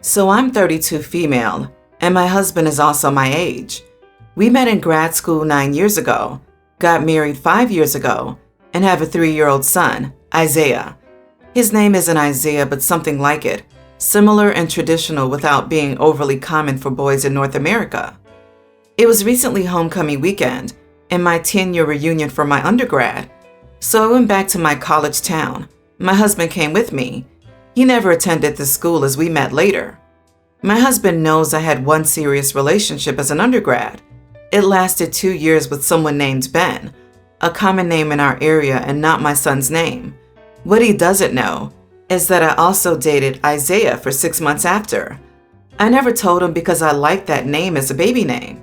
So I'm 32 female, and my husband is also my age. We met in grad school 9 years ago, got married 5 years ago, and have a 3-year-old son, Isaiah. His name isn't Isaiah, but something like it, similar and traditional without being overly common for boys in North America. It was recently homecoming weekend and my 10-year reunion for my undergrad, so I went back to my college town. My husband came with me. He never attended the school as we met later. My husband knows I had one serious relationship as an undergrad. It lasted 2 years with someone named Ben, a common name in our area and not my son's name. What he doesn't know is that I also dated Isaiah for 6 months after. I never told him because I liked that name as a baby name.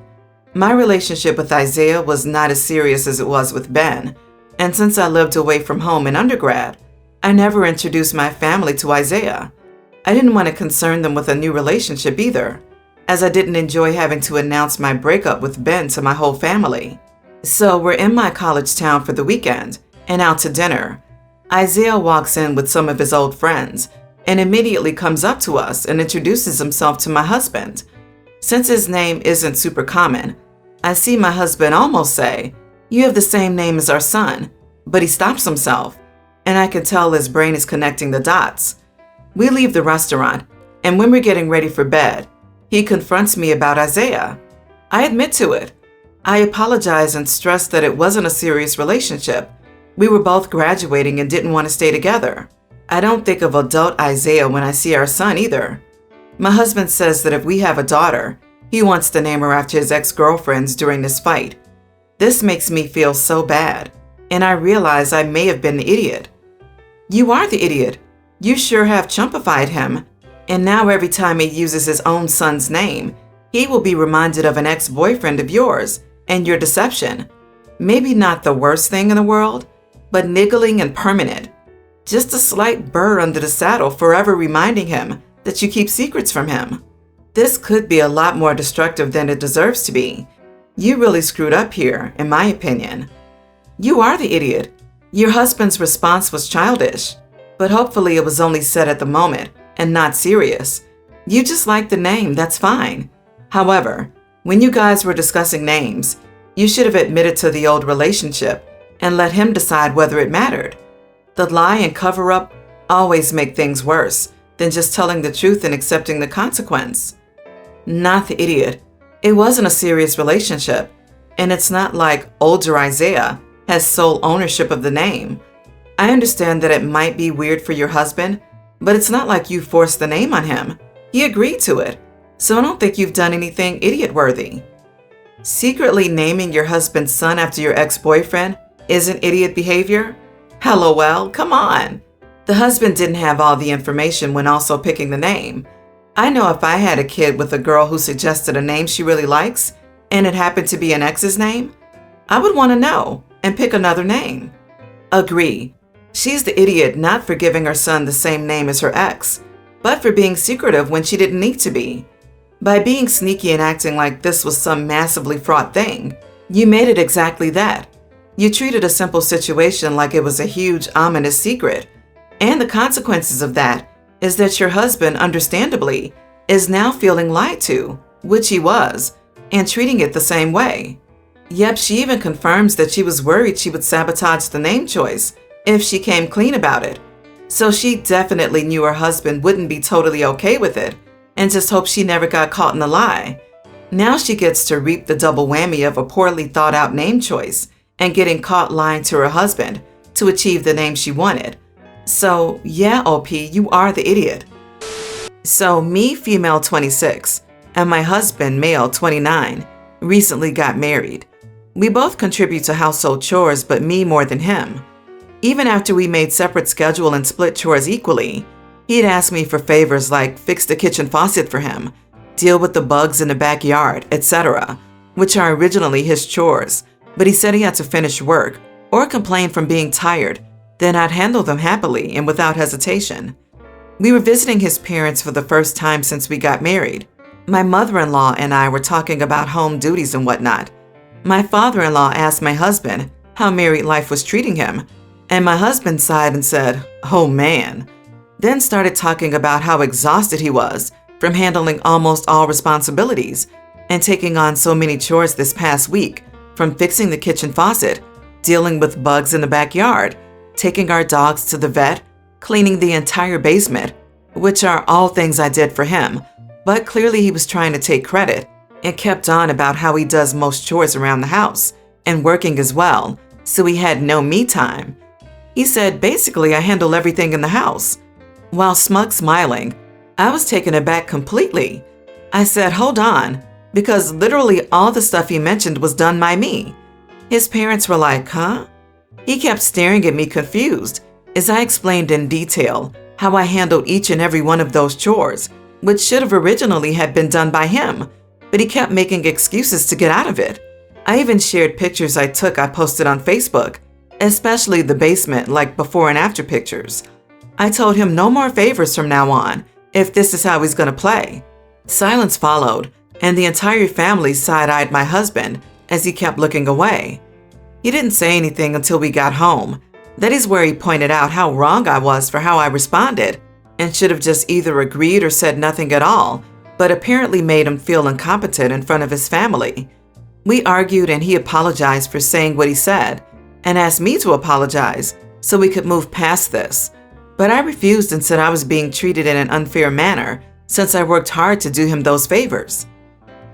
My relationship with Isaiah was not as serious as it was with Ben, and since I lived away from home in undergrad, I never introduced my family to Isaiah. I didn't want to concern them with a new relationship either, as I didn't enjoy having to announce my breakup with Ben to my whole family. So we're in my college town for the weekend and out to dinner. Isaiah walks in with some of his old friends and immediately comes up to us and introduces himself to my husband. Since his name isn't super common, I see my husband almost say, "You have the same name as our son," but he stops himself, and I can tell his brain is connecting the dots. We leave the restaurant, and when we're getting ready for bed, he confronts me about Isaiah. I admit to it. I apologize and stress that it wasn't a serious relationship. We were both graduating and didn't want to stay together. I don't think of adult Isaiah when I see our son either. My husband says that if we have a daughter, he wants to name her after his ex-girlfriends during this fight. This makes me feel so bad, and I realize I may have been the idiot. You are the idiot. You sure have chumpified him, and now every time he uses his own son's name, he will be reminded of an ex-boyfriend of yours and your deception. Maybe not the worst thing in the world, but niggling and permanent. Just a slight burr under the saddle forever reminding him that you keep secrets from him. This could be a lot more destructive than it deserves to be. You really screwed up here, in my opinion. You are the idiot. Your husband's response was childish, but hopefully it was only said at the moment and not serious. You just like the name, that's fine. However, when you guys were discussing names, you should have admitted to the old relationship and let him decide whether it mattered. The lie and cover-up always make things worse than just telling the truth and accepting the consequence. Not the idiot. It wasn't a serious relationship, and it's not like older Isaiah has sole ownership of the name. I understand that it might be weird for your husband, but it's not like you forced the name on him. He agreed to it, so I don't think you've done anything idiot-worthy. Secretly naming your husband's son after your ex-boyfriend isn't idiot behavior? LOL, come on. The husband didn't have all the information when also picking the name. I know if I had a kid with a girl who suggested a name she really likes, and it happened to be an ex's name, I would want to know and pick another name. Agree. She's the idiot not for giving her son the same name as her ex, but for being secretive when she didn't need to be. By being sneaky and acting like this was some massively fraught thing, you made it exactly that. You treated a simple situation like it was a huge, ominous secret. And the consequences of that is that your husband, understandably, is now feeling lied to, which he was, and treating it the same way. Yep, she even confirms that she was worried she would sabotage the name choice if she came clean about it. So she definitely knew her husband wouldn't be totally okay with it, and just hoped she never got caught in the lie. Now she gets to reap the double whammy of a poorly thought out name choice and getting caught lying to her husband to achieve the name she wanted. So yeah, OP, you are the idiot. So me, female 26, and my husband, male 29, recently got married. We both contribute to household chores, but me more than him. Even after we made separate schedule and split chores equally, he'd ask me for favors like fix the kitchen faucet for him, deal with the bugs in the backyard, etc., which are originally his chores, but he said he had to finish work or complain from being tired, then I'd handle them happily and without hesitation. We were visiting his parents for the first time since we got married. My mother-in-law and I were talking about home duties and whatnot. My father-in-law asked my husband how married life was treating him, and my husband sighed and said, "Oh man," then started talking about how exhausted he was from handling almost all responsibilities and taking on so many chores this past week, from fixing the kitchen faucet, dealing with bugs in the backyard, taking our dogs to the vet, cleaning the entire basement, which are all things I did for him. But clearly he was trying to take credit and kept on about how he does most chores around the house and working as well, so he had no me time. He said, basically, I handle everything in the house. While smug smiling, I was taken aback completely. I said, hold on, because literally all the stuff he mentioned was done by me. His parents were like, huh? He kept staring at me confused as I explained in detail how I handled each and every one of those chores, which should have originally had been done by him, but he kept making excuses to get out of it. I even shared pictures I posted on Facebook, especially the basement, like before and after pictures. I told him no more favors from now on, if this is how he's gonna play. Silence followed, and the entire family side-eyed my husband as he kept looking away. He didn't say anything until we got home. That is where he pointed out how wrong I was for how I responded, and should have just either agreed or said nothing at all, but apparently made him feel incompetent in front of his family. We argued and he apologized for saying what he said and asked me to apologize so we could move past this. But I refused and said I was being treated in an unfair manner since I worked hard to do him those favors.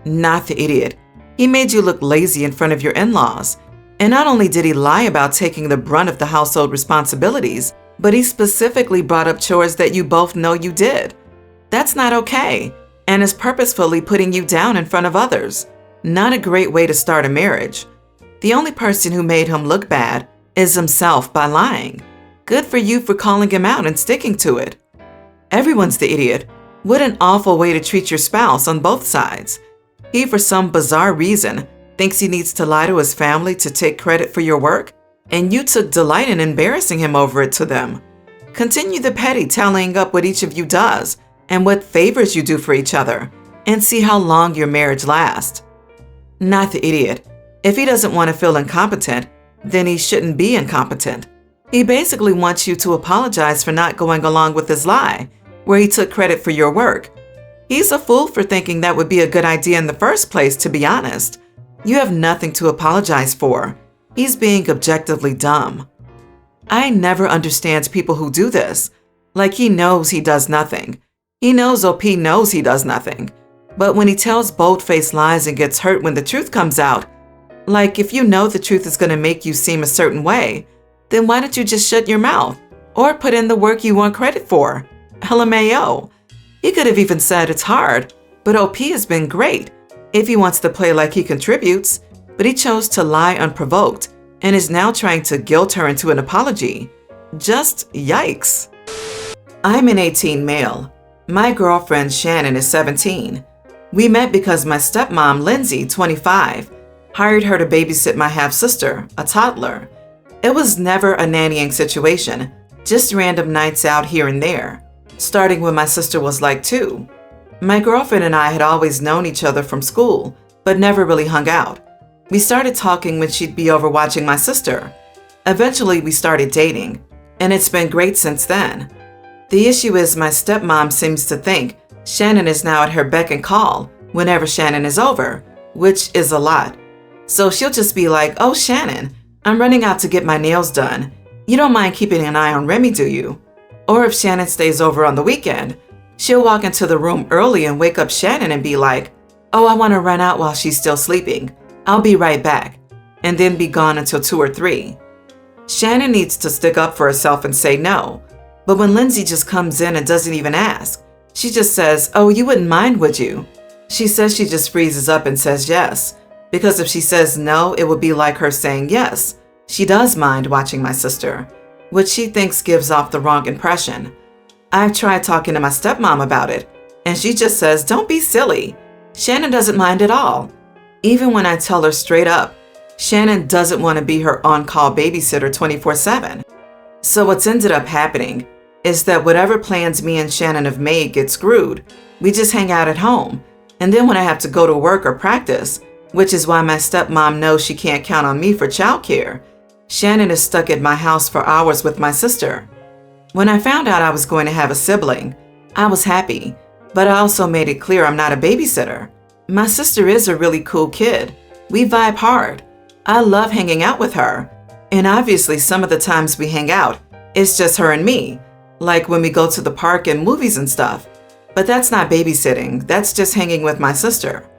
Not the idiot. He made you look lazy in front of your in-laws. And not only did he lie about taking the brunt of the household responsibilities, but he specifically brought up chores that you both know you did. That's not okay, and is purposefully putting you down in front of others. Not a great way to start a marriage. The only person who made him look bad is himself by lying. Good for you for calling him out and sticking to it. Everyone's the idiot. What an awful way to treat your spouse on both sides. He, for some bizarre reason, thinks he needs to lie to his family to take credit for your work, and you took delight in embarrassing him over it to them. Continue the petty tallying up what each of you does and what favors you do for each other, and see how long your marriage lasts. Not the idiot. If he doesn't want to feel incompetent, then he shouldn't be incompetent. He basically wants you to apologize for not going along with his lie, where he took credit for your work. He's a fool for thinking that would be a good idea in the first place, to be honest. You have nothing to apologize for. He's being objectively dumb. I never understand people who do this. Like he knows he does nothing. He knows OP knows he does nothing. But when he tells bold-faced lies and gets hurt when the truth comes out, like if you know the truth is going to make you seem a certain way, then why don't you just shut your mouth or put in the work you want credit for? LMAO. He could have even said it's hard, but OP has been great if he wants to play like he contributes, but he chose to lie unprovoked and is now trying to guilt her into an apology. Just yikes. I'm an 18 male. My girlfriend Shannon is 17. We met because my stepmom Lindsay, 25, hired her to babysit my half-sister, a toddler. It was never a nannying situation, just random nights out here and there, starting when my sister was like 2. My girlfriend and I had always known each other from school, but never really hung out. We started talking when she'd be over watching my sister. Eventually, we started dating, and it's been great since then. The issue is my stepmom seems to think Shannon is now at her beck and call whenever Shannon is over, which is a lot. So she'll just be like, "Oh, Shannon, I'm running out to get my nails done. You don't mind keeping an eye on Remy, do you?" Or if Shannon stays over on the weekend, she'll walk into the room early and wake up Shannon and be like, "Oh, I want to run out while she's still sleeping. I'll be right back," and then be gone until 2 or 3. Shannon needs to stick up for herself and say no. But when Lindsay just comes in and doesn't even ask, she just says, "Oh, you wouldn't mind, would you?" She says she just freezes up and says yes, because if she says no, it would be like her saying yes. She does mind watching my sister, which she thinks gives off the wrong impression. I've tried talking to my stepmom about it, and she just says, "Don't be silly. Shannon doesn't mind at all." Even when I tell her straight up, Shannon doesn't want to be her on-call babysitter 24/7. So what's ended up happening is that whatever plans me and Shannon have made get screwed. We just hang out at home, and then when I have to go to work or practice, which is why my stepmom knows she can't count on me for childcare, Shannon is stuck at my house for hours with my sister. When I found out I was going to have a sibling, I was happy, But I also made it clear I'm not a babysitter. My sister is a really cool kid. We vibe hard. I love hanging out with her. And obviously some of the times we hang out, it's just her and me, like when we go to the park and movies and stuff. But that's not babysitting, that's just hanging with my sister.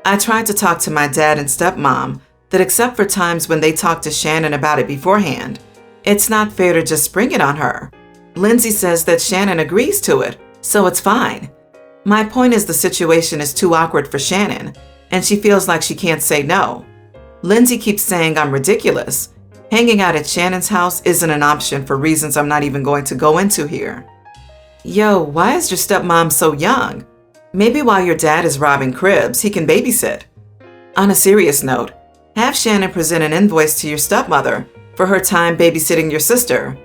I tried to talk to my dad and stepmom that except for times when they talk to Shannon about it beforehand, it's not fair to just spring it on her. Lindsay says that Shannon agrees to it, so it's fine. My point is the situation is too awkward for Shannon, and she feels like she can't say no. Lindsay keeps saying I'm ridiculous. Hanging out at Shannon's house isn't an option for reasons I'm not even going to go into here. Yo, why is your stepmom so young? Maybe while your dad is robbing cribs, he can babysit. On a serious note, have Shannon present an invoice to your stepmother for her time babysitting your sister.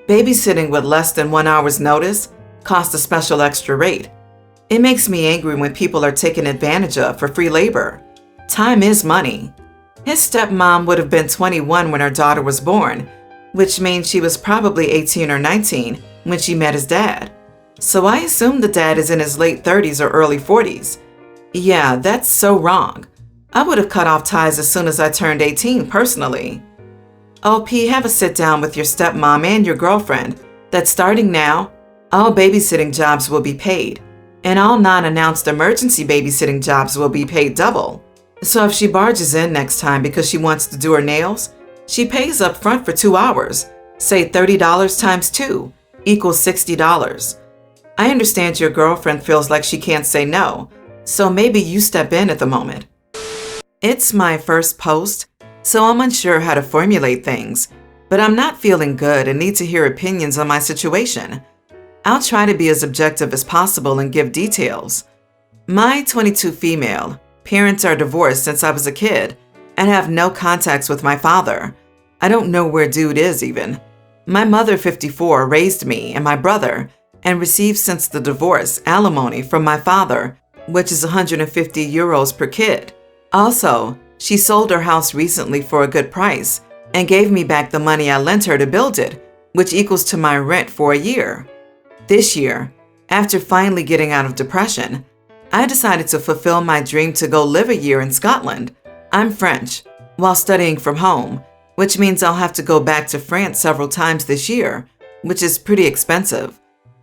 Babysitting with less than 1 hour's notice costs a special extra rate. It makes me angry when people are taken advantage of for free labor. Time is money. His stepmom would have been 21 when her daughter was born, which means she was probably 18 or 19 when she met his dad. So I assume the dad is in his late 30s or early 40s. Yeah, that's so wrong. I would have cut off ties as soon as I turned 18 personally. OP, have a sit down with your stepmom and your girlfriend that starting now, all babysitting jobs will be paid, and all non-announced emergency babysitting jobs will be paid double. So if she barges in next time because she wants to do her nails, she pays up front for 2 hours. Say $30 times 2 equals $60. I understand your girlfriend feels like she can't say no, so maybe you step in at the moment. It's my first post, so I'm unsure how to formulate things, but I'm not feeling good and need to hear opinions on my situation. I'll try to be as objective as possible and give details. My 22 female, parents are divorced since I was a kid and have no contacts with my father. I don't know where dude is even. My mother, 54, raised me and my brother and received since the divorce alimony from my father, which is 150 euros per kid. Also, she sold her house recently for a good price and gave me back the money I lent her to build it, which equals to my rent for a year. This year, after finally getting out of depression, I decided to fulfill my dream to go live a year in Scotland. I'm French, while studying from home, which means I'll have to go back to France several times this year, which is pretty expensive.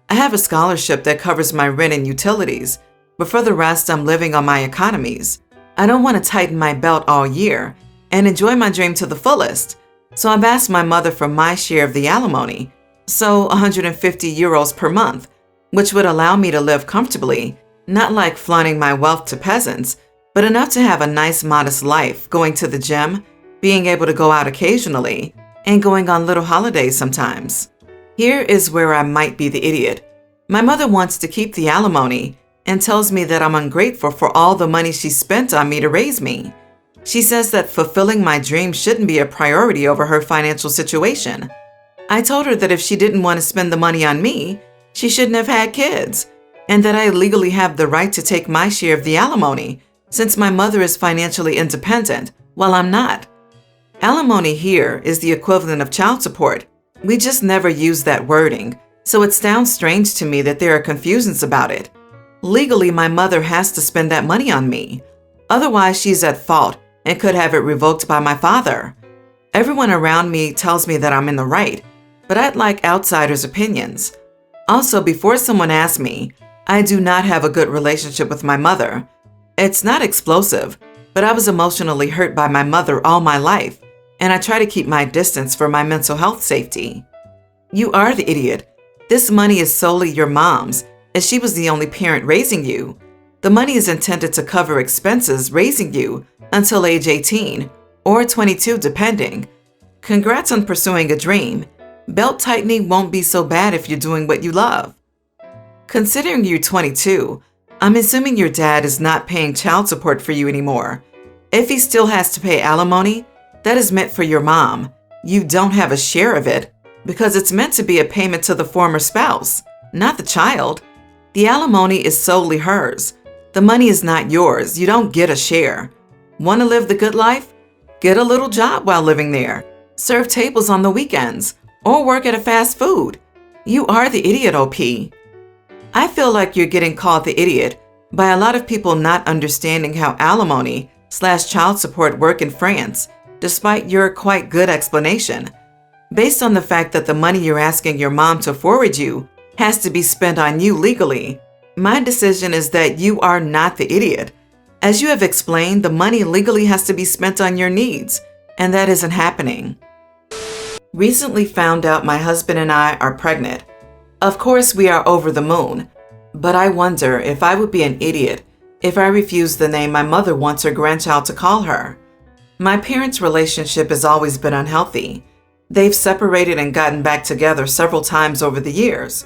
I have a scholarship that covers my rent and utilities, but for the rest, I'm living on my economies. I don't want to tighten my belt all year and enjoy my dream to the fullest, so I've asked my mother for my share of the alimony, so 150 euros per month, which would allow me to live comfortably, not like flaunting my wealth to peasants, but enough to have a nice modest life, going to the gym, being able to go out occasionally, and going on little holidays sometimes. Here is where I might be the idiot. My mother wants to keep the alimony and tells me that I'm ungrateful for all the money she spent on me to raise me. She says that fulfilling my dream shouldn't be a priority over her financial situation. I told her that if she didn't want to spend the money on me, she shouldn't have had kids, and that I legally have the right to take my share of the alimony since my mother is financially independent while I'm not. Alimony here is the equivalent of child support. We just never use that wording, so it sounds strange to me that there are confusions about it. Legally, my mother has to spend that money on me. Otherwise, she's at fault and could have it revoked by my father. Everyone around me tells me that I'm in the right, but I'd like outsiders' opinions. Also, before someone asks me, I do not have a good relationship with my mother. It's not explosive, but I was emotionally hurt by my mother all my life, and I try to keep my distance for my mental health safety. You are the idiot. This money is solely your mom's, as she was the only parent raising you. The money is intended to cover expenses raising you until age 18 or 22 depending. Congrats on pursuing a dream. Belt tightening won't be so bad if you're doing what you love. Considering you're 22, I'm assuming your dad is not paying child support for you anymore. If he still has to pay alimony, that is meant for your mom. You don't have a share of it because it's meant to be a payment to the former spouse, not the child. The alimony is solely hers. The money is not yours. You don't get a share. Want to live the good life? Get a little job while living there. Serve tables on the weekends or work at a fast food. You are the idiot, OP. I feel like you're getting called the idiot by a lot of people not understanding how alimony/child support work in France, despite your quite good explanation. Based on the fact that the money you're asking your mom to forward you has to be spent on you legally, my decision is that you are not the idiot. As you have explained, the money legally has to be spent on your needs, and that isn't happening. Recently found out my husband and I are pregnant. Of course, we are over the moon, but I wonder if I would be an idiot if I refused the name my mother wants her grandchild to call her. My parents' relationship has always been unhealthy. They've separated and gotten back together several times over the years.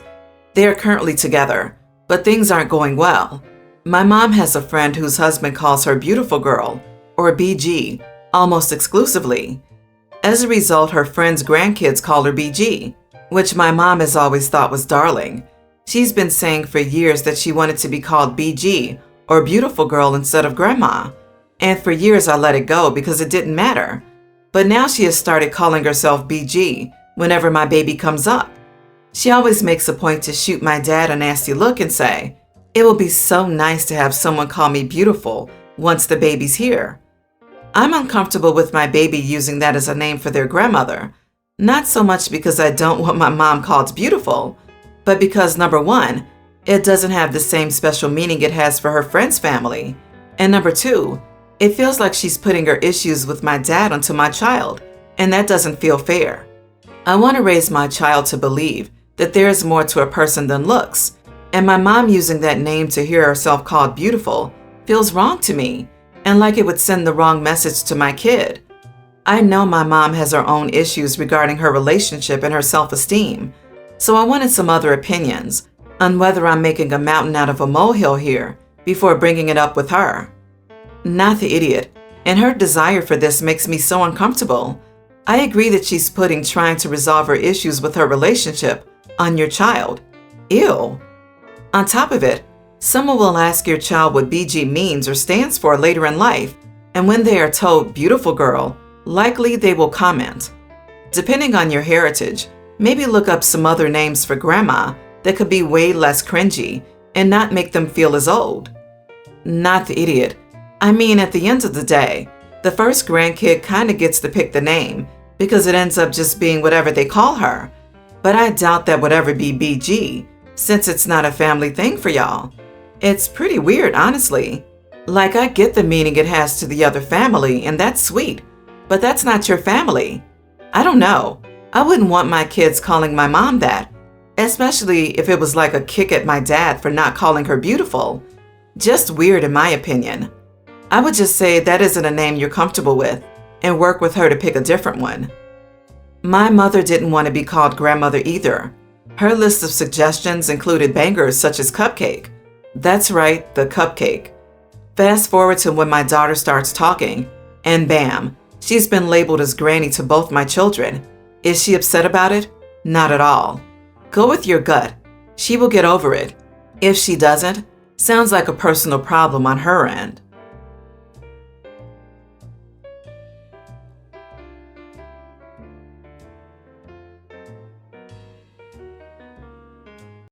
They are currently together, but things aren't going well. My mom has a friend whose husband calls her Beautiful Girl, or BG, almost exclusively. As a result, her friend's grandkids call her BG, which my mom has always thought was darling. She's been saying for years that she wanted to be called BG, or Beautiful Girl, instead of Grandma. And for years I let it go because it didn't matter. But now she has started calling herself BG whenever my baby comes up. She always makes a point to shoot my dad a nasty look and say, "It will be so nice to have someone call me beautiful once the baby's here." I'm uncomfortable with my baby using that as a name for their grandmother, not so much because I don't want my mom called beautiful, but because, number one, it doesn't have the same special meaning it has for her friend's family, and number two, it feels like she's putting her issues with my dad onto my child, and that doesn't feel fair. I want to raise my child to believe that there is more to a person than looks, and my mom using that name to hear herself called beautiful feels wrong to me, and like it would send the wrong message to my kid. I know my mom has her own issues regarding her relationship and her self-esteem, so I wanted some other opinions on whether I'm making a mountain out of a molehill here before bringing it up with her. Not the idiot, and her desire for this makes me so uncomfortable. I agree that she's putting trying to resolve her issues with her relationship on your child. Ew. On top of it, someone will ask your child what BG means or stands for later in life, and when they are told Beautiful Girl, likely they will comment. Depending on your heritage, maybe look up some other names for grandma that could be way less cringy and not make them feel as old. Not the idiot. I mean, at the end of the day, the first grandkid kind of gets to pick the name because it ends up just being whatever they call her. But I doubt that would ever be BG, since it's not a family thing for y'all. It's pretty weird, honestly. Like, I get the meaning it has to the other family, and that's sweet, but that's not your family. I don't know. I wouldn't want my kids calling my mom that, especially if it was like a kick at my dad for not calling her beautiful. Just weird in my opinion. I would just say that isn't a name you're comfortable with and work with her to pick a different one. My mother didn't want to be called grandmother either. Her list of suggestions included bangers such as cupcake. That's right, the cupcake. Fast forward to when my daughter starts talking, and bam, she's been labeled as granny to both my children. Is she upset about it? Not at all. Go with your gut. She will get over it. If she doesn't, sounds like a personal problem on her end.